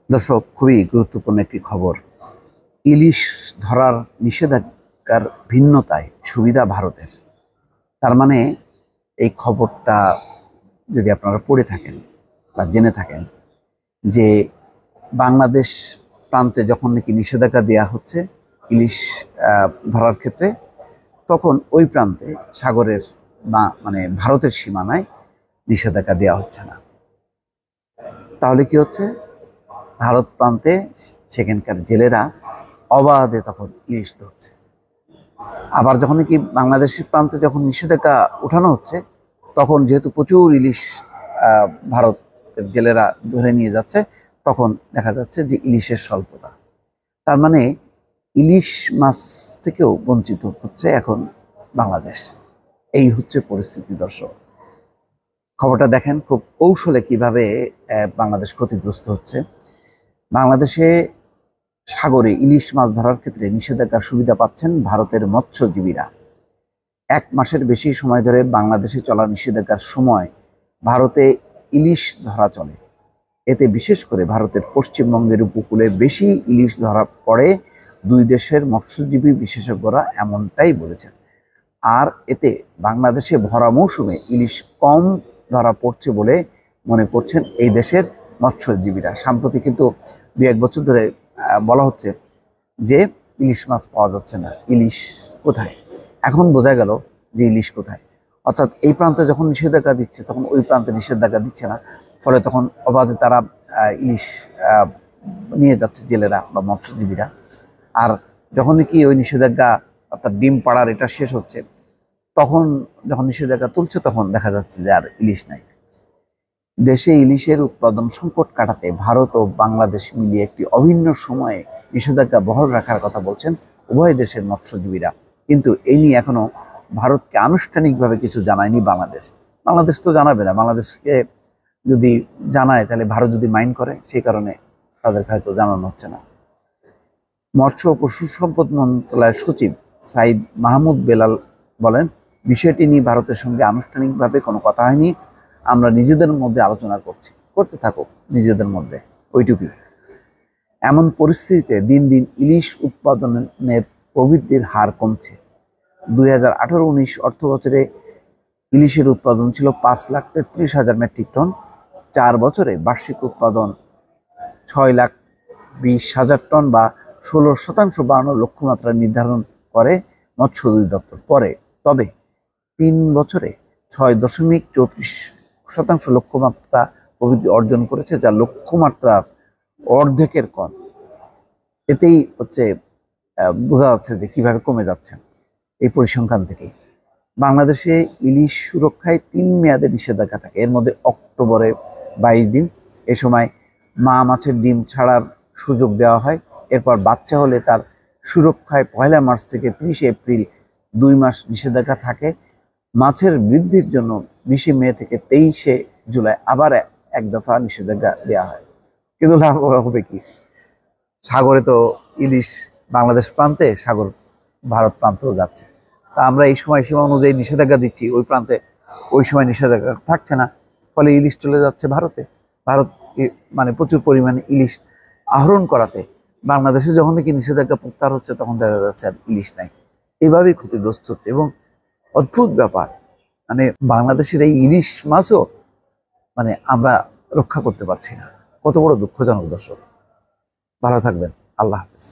দর্শক, খুবই গুরুত্বপূর্ণ একটি খবর। ইলিশ ধরার নিষেধাজ্ঞার ভিন্নতায় সুবিধা ভারতের। তার মানে এই খবরটা যদি আপনারা পড়ে থাকেন বা জেনে থাকেন যে বাংলাদেশ প্রান্তে যখন নাকি নিষেধাজ্ঞা দেওয়া হচ্ছে ইলিশ ধরার ক্ষেত্রে, তখন ওই প্রান্তে সাগরের বা ভারতের সীমানায় নিষেধাজ্ঞা দেওয়া হচ্ছে না। তাহলে কি হচ্ছে? ভারত প্রান্তে সেখানকার জেলেরা অবাধে তখন ইলিশ ধরছে। আবার যখন কি বাংলাদেশের প্রান্তে যখন নিষেধাজ্ঞা উঠানো হচ্ছে, তখন যেহেতু প্রচুর ইলিশ ভারতের জেলেরা ধরে নিয়ে যাচ্ছে, তখন দেখা যাচ্ছে যে ইলিশের স্বল্পতা। তার মানে ইলিশ মাছ থেকেও বঞ্চিত হচ্ছে এখন বাংলাদেশ। এই হচ্ছে পরিস্থিতি। দর্শক, খবরটা দেখেন খুব কৌশলে কিভাবে বাংলাদেশ ক্ষতিগ্রস্ত হচ্ছে। বাংলাদেশে সাগরে ইলিশ মাছ ধরার ক্ষেত্রে নিষেধাজ্ঞার সুবিধা পাচ্ছেন ভারতের মৎস্যজীবীরা। 1 মাসের বেশি সময় ধরে বাংলাদেশে চলা নিষেধাজ্ঞার সময় ভারতে ইলিশ ধরা চলে। এতে বিশেষ করে ভারতের পশ্চিমবঙ্গের উপকূলে বেশি ইলিশ ধরা পড়ে। দুই দেশের মৎস্যজীবী বিশেষজ্ঞরা এমনটাই বলেছেন। আর এতে বাংলাদেশে ভরা মৌসুমে ইলিশ কম ধরা পড়ছে বলে মনে করছেন এই দেশের মৎস্যজীবীরা। সাম্প্রতিক কিন্তু 2-1 বছর ধরে বলা হচ্ছে যে ইলিশ মাছ পাওয়া যাচ্ছে না। ইলিশ কোথায়? এখন বোঝা গেল যে ইলিশ কোথায়। অর্থাৎ এই প্রান্তে যখন নিষেধাজ্ঞা দিচ্ছে, তখন ওই প্রান্তে নিষেধাজ্ঞা দিচ্ছে না। ফলে তখন অবাধে তারা ইলিশ নিয়ে যাচ্ছে জেলেরা বা মৎস্যজীবীরা। আর যখন কি ওই নিষেধাজ্ঞা অর্থাৎ ডিম পাড়ার এটা শেষ হচ্ছে, তখন যখন নিষেধাজ্ঞা তুলছে, তখন দেখা যাচ্ছে যে আর ইলিশ নাই। দেশে ইলিশের উৎপাদন সংকট কাটাতে ভারত ও বাংলাদেশ মিলিয়ে একটি অভিন্ন সময়ে নিষেধাজ্ঞা বহাল রাখার কথা বলছেন উভয় দেশের মৎস্যজীবীরা। কিন্তু এই নিয়ে এখনো ভারতকে আনুষ্ঠানিকভাবে কিছু জানায়নি বাংলাদেশ। বাংলাদেশ তো জানাবে না। বাংলাদেশকে যদি জানায়, তাহলে ভারত যদি মাইন্ড করে, সেই কারণে তাদেরকে হয়তো জানানো হচ্ছে না। মৎস্য ও পশু সম্পদ মন্ত্রণালয়ের সচিব সাইদ মাহমুদ বেলাল বলেন, বিষয়টি নিয়ে ভারতের সঙ্গে আনুষ্ঠানিকভাবে কোনো কথা হয়নি। আমরা নিজেদের মধ্যে আলোচনা করতে থাকুক নিজেদের মধ্যে, ওইটুকুই। এমন পরিস্থিতিতে দিন দিন ইলিশ উৎপাদনের প্রবৃদ্ধির হার কমছে। 2018-19 অর্থ বছরে ইলিশের উৎপাদন ছিল 5,33,000 মেট্রিক টন। 4 বছরে বার্ষিক উৎপাদন 6,20,000 টন বা 16% বাড়ানোর লক্ষ্যমাত্রা নির্ধারণ করে মৎস্য অধিদপ্তর। তবে 3 বছরে 6.34% লক্ষ্যমাত্রা প্রবৃদ্ধি অর্জন করেছে, যা লক্ষ্যমাত্রার অর্ধেকের কম। এতেই হচ্ছে বোঝা যাচ্ছে যে কিভাবে কমে যাচ্ছে এই পরিসংখ্যান থেকে। বাংলাদেশে ইলিশ সুরক্ষায় 3 মেয়াদে নিষেধাজ্ঞা থাকে। এর মধ্যে অক্টোবরে 22 দিন। এ সময় মা মাছের ডিম ছাড়ার সুযোগ দেওয়া হয়। এরপর বাচ্চা হলে তার সুরক্ষায় 1 মার্চ থেকে 30 এপ্রিল 2 মাস নিষেধাজ্ঞা থাকে। মাছের বৃদ্ধির জন্য 20 মে থেকে 23 জুলাই আবার এক দফা নিষেধাজ্ঞা দেওয়া হয়। কিন্তু লাভ হবে কি? সাগরে তো ইলিশ বাংলাদেশ প্রান্তে, সাগর ভারত প্রান্তেও যাচ্ছে। তা আমরা এই সময়সীমা অনুযায়ী নিষেধাজ্ঞা দিচ্ছি, ওই প্রান্তে ওই সময় নিষেধাজ্ঞা থাকছে না। ফলে ইলিশ চলে যাচ্ছে ভারতে। ভারত প্রচুর পরিমাণে ইলিশ আহরণ করাতে বাংলাদেশে যখন নাকি নিষেধাজ্ঞা প্রত্যাহার হচ্ছে, তখন দেখা যাচ্ছে আর ইলিশ নাই। এভাবেই ক্ষতিগ্রস্ত হচ্ছে। এবং অদ্ভুত ব্যাপার, বাংলাদেশের এই ইলিশ মাছও আমরা রক্ষা করতে পারছি না। কত বড় দুঃখজনক। দর্শক, ভালো থাকবেন। আল্লাহ হাফেজ।